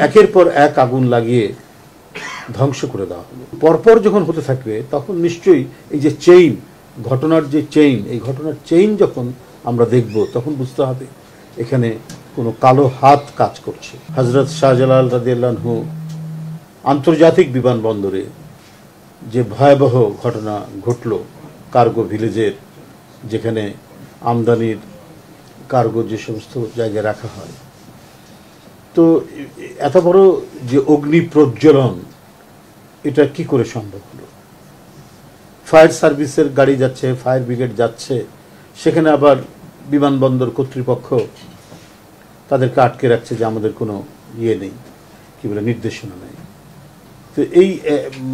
একের পর এক আগুন লাগিয়ে ধ্বংস করে দেওয়া হলো। পরপর যখন হতে থাকবে তখন নিশ্চয়ই এই যে চেইন, ঘটনার যে চেইন, এই ঘটনার চেইন যখন আমরা দেখব তখন বুঝতে হবে এখানে কোনো কালো হাত কাজ করছে। হযরত শাহজালাল রাদিয়াল্লাহু আনহু আন্তর্জাতিক বিমানবন্দরে যে ভয়াবহ ঘটনা ঘটল, কার্গো ভিলেজের, যেখানে আমদানির কার্গো যে সমস্ত জায়গায় রাখা হয়, তো এত বড় যে অগ্নি প্রজ্বলন, এটা কি করে সম্ভব হলো? ফায়ার সার্ভিসের গাড়ি যাচ্ছে, ফায়ার ব্রিগেড যাচ্ছে, সেখানে আবার বিমানবন্দর কর্তৃপক্ষ তাদেরকে আটকে রাখছে যে আমাদের কোনো ইয়ে নেই, কি বলে, নির্দেশনা নেই। তো এই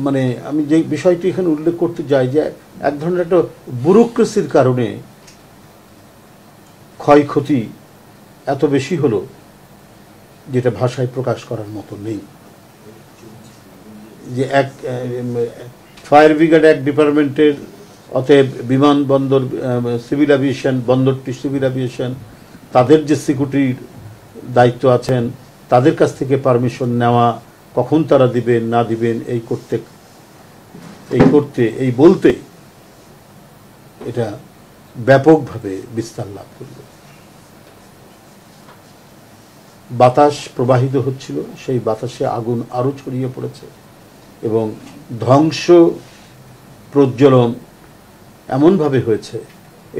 মানে আমি যে বিষয়টি এখানে উল্লেখ করতে যাই যে এক ধরনের একটা ব্যুরোক্রেসির কারণে ক্ষয়ক্ষতি এত বেশি হলো যেটা ভাষায় প্রকাশ করার মতো নেই। যে এক ফায়ার ব্রিগেড এক ডিপার্টমেন্টের, অতএব বিমানবন্দর সিভিল অ্যাভিয়েশন, বন্দরটি সিভিল অ্যাভিয়েশন, তাদের যে সিকিউরিটির দায়িত্ব আছেন তাদের কাছ থেকে পারমিশন নেওয়া, কখন তারা দিবেন না দিবেন, এই বলতে এটা ব্যাপকভাবে বিস্তার লাভ করল। বাতাস প্রবাহিত হচ্ছিল, সেই বাতাসে আগুন আরো ছড়িয়ে পড়েছে এবং ধ্বংস প্রজ্বলন এমনভাবে হয়েছে,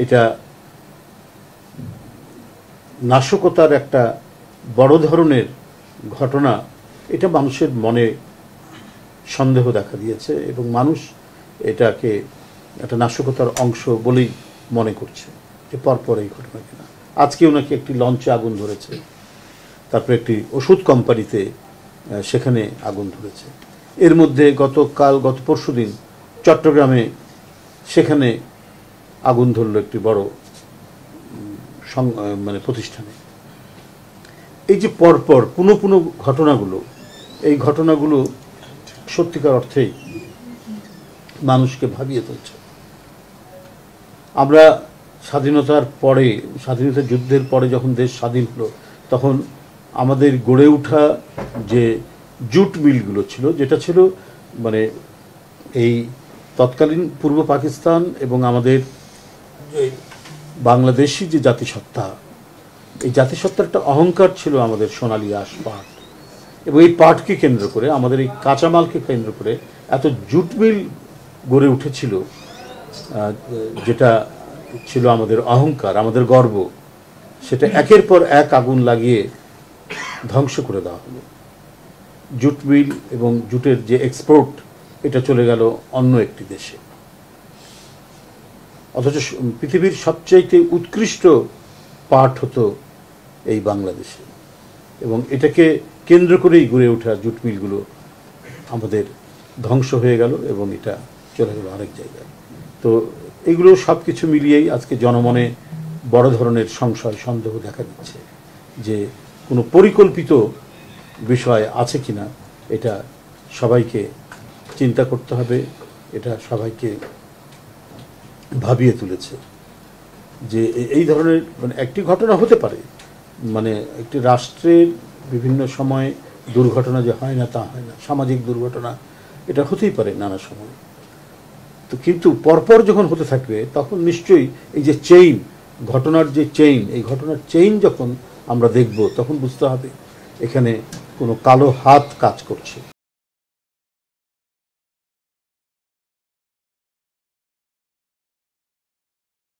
এটা নাশকতার একটা বড় ধরনের ঘটনা। এটা মানুষের মনে সন্দেহ দেখা দিয়েছে এবং মানুষ এটাকে একটা নাশকতার অংশ বলেই মনে করছে যে পরপর এই ঘটনা কিনা। আজকেও নাকি একটি লঞ্চে আগুন ধরেছে, তারপরে একটি ওষুধ কোম্পানিতে সেখানে আগুন ধরেছে। এর মধ্যে গত পরশুদিন চট্টগ্রামে সেখানে আগুন ধরল একটি বড় মানে প্রতিষ্ঠানে। এই যে পরপর পুনঃ পুনঃ ঘটনাগুলো, এই ঘটনাগুলো সত্যিকার অর্থেই মানুষকে ভাবিয়ে তুলছে। আমরা স্বাধীনতার পরে, স্বাধীনতা যুদ্ধের পরে যখন দেশ স্বাধীন হলো, তখন আমাদের গড়ে ওঠা যে জুট মিলগুলো ছিল, যেটা ছিল মানে এই তৎকালীন পূর্ব পাকিস্তান এবং আমাদের বাংলাদেশি যে জাতিসত্তা, এই জাতিসত্তার একটা অহংকার ছিল আমাদের সোনালী আঁশ পাট, এবং এই পাটকে কেন্দ্র করে, আমাদের এই কাঁচামালকে কেন্দ্র করে এত জুট মিল গড়ে উঠেছিল, যেটা ছিল আমাদের অহংকার, আমাদের গর্ব। সেটা একের পর এক আগুন লাগিয়ে ধ্বংস করে দেওয়া হলো। জুট মিল এবং জুটের যে এক্সপোর্ট, এটা চলে গেল অন্য একটি দেশে, অথচ পৃথিবীর সবচাইতে উৎকৃষ্ট পাট হতো এই বাংলাদেশে, এবং এটাকে কেন্দ্র করেই গড়ে ওঠা জুট মিলগুলো আমাদের ধ্বংস হয়ে গেল এবং এটা চলে গেল আরেক জায়গায়। তো এগুলো সব কিছু মিলিয়েই আজকে জনমনে বড় ধরনের সংশয়, সন্দেহ দেখা দিচ্ছে যে কোনো পরিকল্পিত বিষয় আছে কিনা। এটা সবাইকে চিন্তা করতে হবে, এটা সবাইকে ভাবিয়ে তুলেছে যে এই ধরনের মানে একটি ঘটনা হতে পারে, মানে একটি রাষ্ট্রের বিভিন্ন সময় দুর্ঘটনা যে হয় না তা হয় না, সামাজিক দুর্ঘটনা এটা হতেই পারে নানা সময়। তো কিন্তু পরপর যখন হতে থাকবে তখন নিশ্চয়ই এই যে চেইন, ঘটনার যে চেইন, এই ঘটনার চেইন যখন আমরা দেখব তখন বুঝতে হবে এখানে কোনো কালো হাত কাজ করছে।